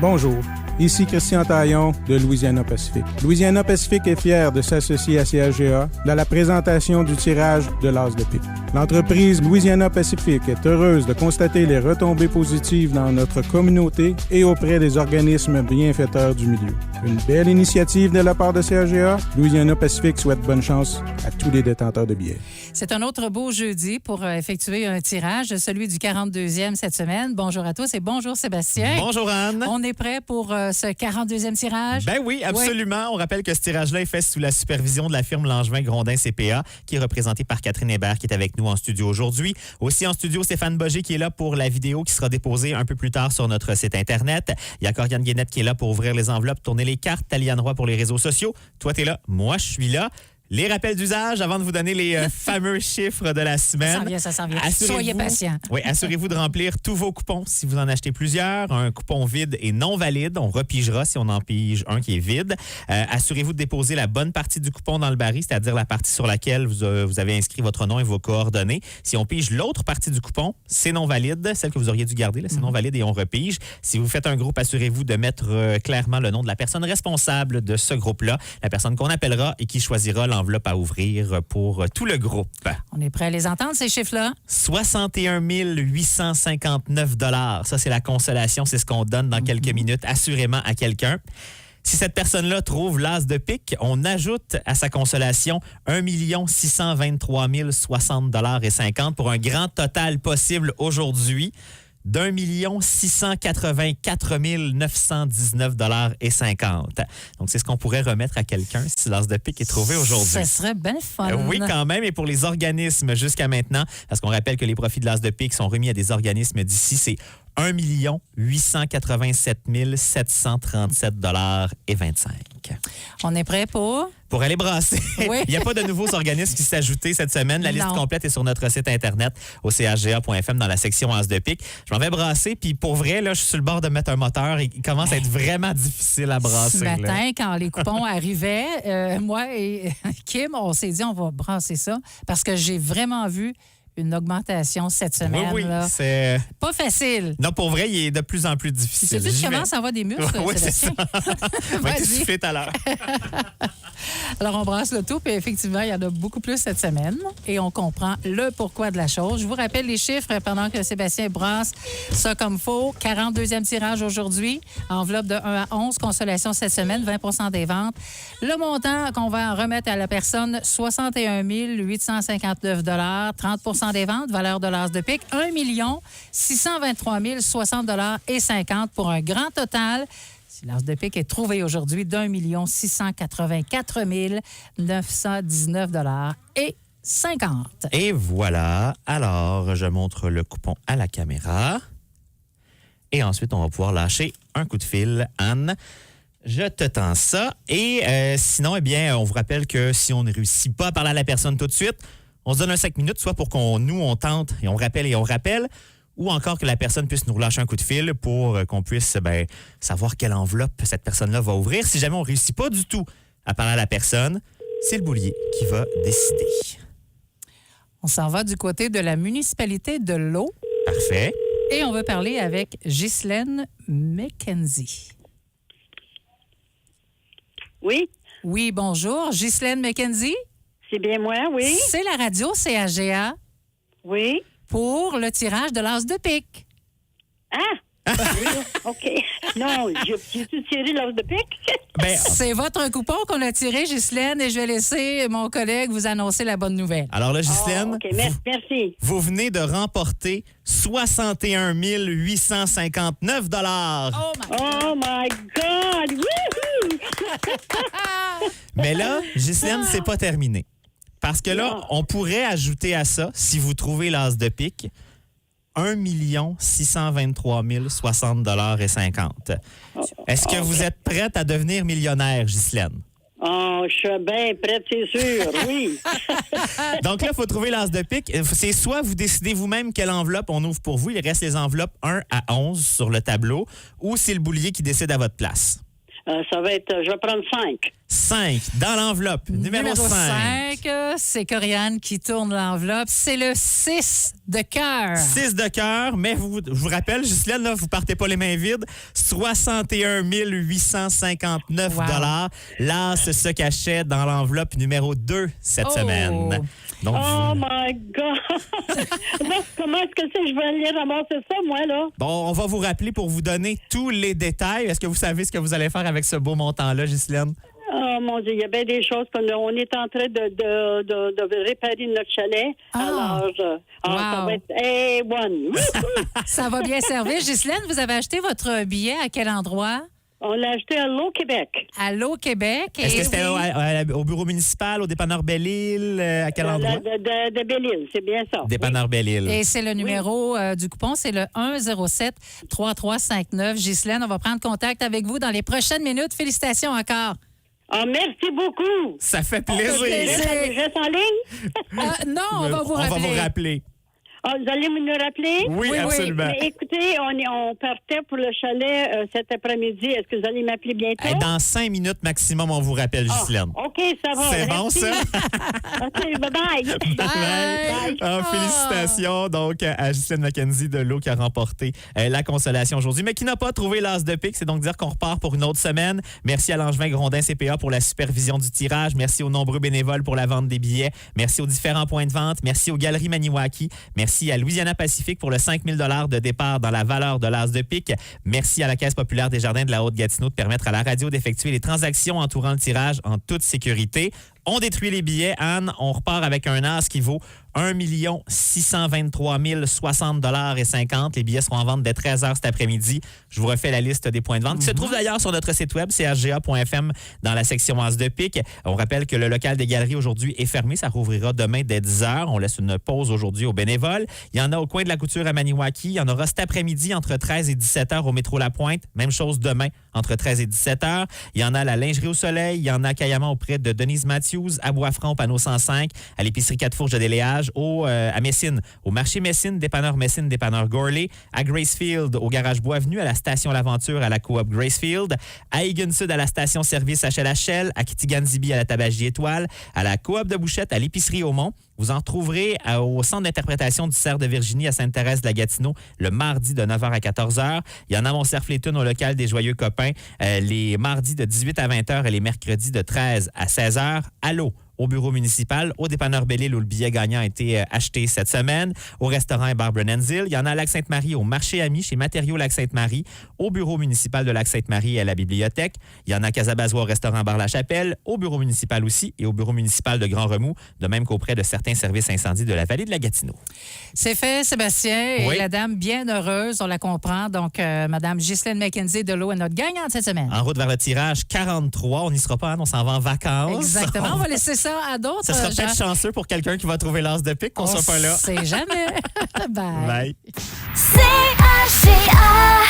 Bonjour, ici Christian Taillon de Louisiana Pacifique. Louisiana Pacifique est fière de s'associer à CAGA dans la présentation du tirage de l'As de pique. L'entreprise Louisiana Pacifique est heureuse de constater les retombées positives dans notre communauté et auprès des organismes bienfaiteurs du milieu. Une belle initiative de la part de CAGA. Louisiana Pacifique souhaite bonne chance à tous les détenteurs de billets. C'est un autre beau jeudi pour effectuer un tirage, celui du 42e cette semaine. Bonjour à tous et bonjour Sébastien. Bonjour Anne. On est prêt pour ce 42e tirage? Ben oui, absolument. Oui. On rappelle que ce tirage-là est fait sous la supervision de la firme Langevin-Grondin CPA, qui est représentée par Catherine Hébert, qui est avec nous en studio aujourd'hui. Aussi en studio, Stéphane Boger, qui est là pour la vidéo qui sera déposée un peu plus tard sur notre site Internet. Il y a Corianne Guénette qui est là pour ouvrir les enveloppes, tourner les cartes. Taliane Roy pour les réseaux sociaux. Toi, t'es là. Moi, je suis là. Les rappels d'usage, avant de vous donner les fameux chiffres de la semaine. Ça s'en vient. Soyez patients. Oui, assurez-vous de remplir tous vos coupons si vous en achetez plusieurs. Un coupon vide et non valide. On repigera si on en pige un qui est vide. Assurez-vous de déposer la bonne partie du coupon dans le baril, c'est-à-dire la partie sur laquelle vous avez inscrit votre nom et vos coordonnées. Si on pige l'autre partie du coupon, c'est non valide. Celle que vous auriez dû garder, là, c'est non valide et on repige. Si vous faites un groupe, assurez-vous de mettre clairement le nom de la personne responsable de ce groupe-là, la personne qu'on appellera et qui choisira l'enveloppe à ouvrir pour tout le groupe. On est prêt à les entendre, ces chiffres-là? 61 859 $. Ça, c'est la consolation. C'est ce qu'on donne dans quelques minutes, assurément, à quelqu'un. Si cette personne-là trouve l'as de pique, on ajoute à sa consolation 1 623 060 $ et 50 pour un grand total possible aujourd'hui d'1 684 919 $ et 50. Donc, c'est ce qu'on pourrait remettre à quelqu'un si l'as de pique est trouvé aujourd'hui. Ça serait bien fun. Oui, quand même. Et pour les organismes jusqu'à maintenant, parce qu'on rappelle que les profits de l'as de pique sont remis à des organismes d'ici, c'est 1 887 737 $ et 25. On est prêt pour? Pour aller brasser. Oui. Il n'y a pas de nouveaux organismes qui s'ajoutaient cette semaine. La liste complète est sur notre site Internet au chaga.fm dans la section As de pique. Je m'en vais brasser, puis pour vrai, là, je suis sur le bord de mettre un moteur et il commence à être vraiment difficile à brasser. Ce matin, là, quand les coupons arrivaient, moi et Kim, on s'est dit on va brasser ça parce que j'ai vraiment vu une augmentation cette semaine. Oui, là. C'est pas facile. Non, pour vrai, il est de plus en plus difficile. Tu commences à avoir des muscles, oui, c'est ça. Sébastien. Va être soufflé tout à l'heure. Alors, on brasse le tout, puis effectivement, il y en a beaucoup plus cette semaine et on comprend le pourquoi de la chose. Je vous rappelle les chiffres pendant que Sébastien brasse ça comme faut. 42e tirage aujourd'hui, enveloppe de 1 à 11, consolation cette semaine, 20 des ventes. Le montant qu'on va remettre à la personne, 61 859 $, 30 des ventes, valeur de l'as de pique, 1 623 060 $ et 50 pour un grand total. L'as de pique est trouvé aujourd'hui d'1 684 919 $ et 50. Et voilà. Alors, je montre le coupon à la caméra. Et ensuite, on va pouvoir lâcher un coup de fil. Anne, je te tends ça. Et sinon, eh bien, on vous rappelle que si on ne réussit pas à parler à la personne tout de suite, on se donne un 5 minutes, soit pour on tente et on rappelle, ou encore que la personne puisse nous relâcher un coup de fil pour qu'on puisse savoir quelle enveloppe cette personne-là va ouvrir. Si jamais on ne réussit pas du tout à parler à la personne, c'est le boulier qui va décider. On s'en va du côté de la municipalité de l'Eau. Parfait. Et on veut parler avec Ghislaine McKenzie. Oui. Oui, bonjour. Ghislaine McKenzie? C'est bien moi, oui. C'est la radio CAGA. Oui. Pour le tirage de l'as de pique. Ah! Oui, OK. Non, j'ai tout tiré l'as de pique. C'est votre coupon qu'on a tiré, Ghislaine, et je vais laisser mon collègue vous annoncer la bonne nouvelle. Alors là, Ghislaine, OK, merci. Vous venez de remporter 61 859 $. Oh my God! Wouhou! Mais là, Ghislaine, c'est pas terminé. Parce que là, on pourrait ajouter à ça, si vous trouvez l'as de pique, 1 623 060 $ et 50. Est-ce que vous êtes prête à devenir millionnaire, Ghislaine? Oh, je suis bien prête, c'est sûr, oui. Donc là, il faut trouver l'as de pique. C'est soit vous décidez vous-même quelle enveloppe on ouvre pour vous, il reste les enveloppes 1 à 11 sur le tableau, ou c'est le boulier qui décide à votre place. Ça va être, je vais prendre 5. 5 dans l'enveloppe. Numéro 5. 5, c'est Corianne qui tourne l'enveloppe. C'est le 6 de cœur. 6 de cœur, mais je vous rappelle, Ghislaine, là, vous partez pas les mains vides. 61 859 Wow. L'as se cachait dans l'enveloppe numéro 2 cette Oh. semaine. Donc, Oh my God! Là, comment est-ce que je vais aller ramasser ça, moi, là? bon, on va vous rappeler pour vous donner tous les détails. Est-ce que vous savez ce que vous allez faire avec ce beau montant-là, Ghislaine? Oh mon Dieu, il y a bien des choses. On est en train de réparer notre chalet. Ah. Alors, ça Wow. va être A1. Ça va bien servir. Ghislaine, vous avez acheté votre billet à quel endroit? On l'a acheté à l'eau Québec. À l'eau Québec. Est-ce Et que c'était oui. au bureau municipal, au dépanneur Belle-Île? À quel endroit? De Belle-Île, c'est bien ça. Dépanneur Belle-Île. Et c'est le numéro du coupon, c'est le 107-3359. Ghislaine, on va prendre contact avec vous dans les prochaines minutes. Félicitations encore. Ah, merci beaucoup. Ça fait Oh, plaisir. Je reste en ligne? Non, on va vous rappeler. On va vous rappeler. Ah, vous allez nous rappeler? Oui, Oui, absolument. Mais écoutez, on partait pour le chalet cet après-midi. Est-ce que vous allez m'appeler bientôt? Dans 5 minutes maximum, on vous rappelle, Ah, Ghislaine. OK, ça va. C'est bon, Merci. ça? OK, bye-bye. Bye. Ah, félicitations donc à Ghislaine McKenzie de l'eau qui a remporté la consolation aujourd'hui, mais qui n'a pas trouvé l'as de pique. C'est donc dire qu'on repart pour une autre semaine. Merci à Langevin Grondin CPA pour la supervision du tirage. Merci aux nombreux bénévoles pour la vente des billets. Merci aux différents points de vente. Merci aux Galeries Maniwaki. Merci à Louisiana Pacifique pour le 5 000 $ de départ dans la valeur de l'as de pique. Merci à la Caisse populaire des Jardins de la Haute-Gatineau de permettre à la radio d'effectuer les transactions entourant le tirage en toute sécurité. On détruit les billets, Anne. On repart avec un as qui vaut 1 623 060 $ et 50. Les billets seront en vente dès 13h cet après-midi. Je vous refais la liste des points de vente qui se trouve d'ailleurs sur notre site web, chga.fm, dans la section as de pique. On rappelle que le local des galeries aujourd'hui est fermé. Ça rouvrira demain dès 10h. On laisse une pause aujourd'hui aux bénévoles. Il y en a au coin de la couture à Maniwaki. Il y en aura cet après-midi entre 13 et 17h au métro La Pointe. Même chose demain entre 13 et 17h. Il y en a à la lingerie au soleil. Il y en a à Cayamant auprès de Denise Matthews, à Bois-Franc au panneau 105, à l'épicerie 4 Fourches de Déléage, à Messine, au marché Messine, dépanneur Gorley, à Gracefield, au garage Bois-Avenue, à la station L'Aventure, à la coop Gracefield, à Egan Sud, à la station-service HLHL, à Kitigan-Zibi, à la tabagie Étoile, à la coop de Bouchette, à l'épicerie Aumont. Vous en trouverez au centre d'interprétation du Cerf de Virginie à Sainte-Thérèse-de-la-Gatineau le mardi de 9h à 14h. Il y en a à Mont-Cerf-les-Tunes au local des Joyeux Copains les mardis de 18 à 20h et les mercredis de 13 à 16h. Allô? Au bureau municipal, au dépanneur Belle-Île où le billet gagnant a été acheté cette semaine, au restaurant et bar Brennanville. Il y en a à Lac-Sainte-Marie, au marché Ami, chez Matériaux Lac-Sainte-Marie, au bureau municipal de Lac-Sainte-Marie et à la bibliothèque. Il y en a à Casabazois, au restaurant bar La Chapelle, au bureau municipal aussi et au bureau municipal de Grand Remous, de même qu'auprès de certains services incendies de la vallée de la Gatineau. C'est fait, Sébastien. Et Oui. la dame bien heureuse, on la comprend. Donc, Mme Ghislaine McKenzie de l'eau est notre gagnante cette semaine. En route vers le tirage 43, on n'y sera pas, hein, on s'en va en vacances. Exactement. On va laisser ça à d'autres. Ça sera peut-être gens. chanceux pour quelqu'un qui va trouver l'as de pique qu'on On soit pas là. sait jamais. Bye. Bye. CHGA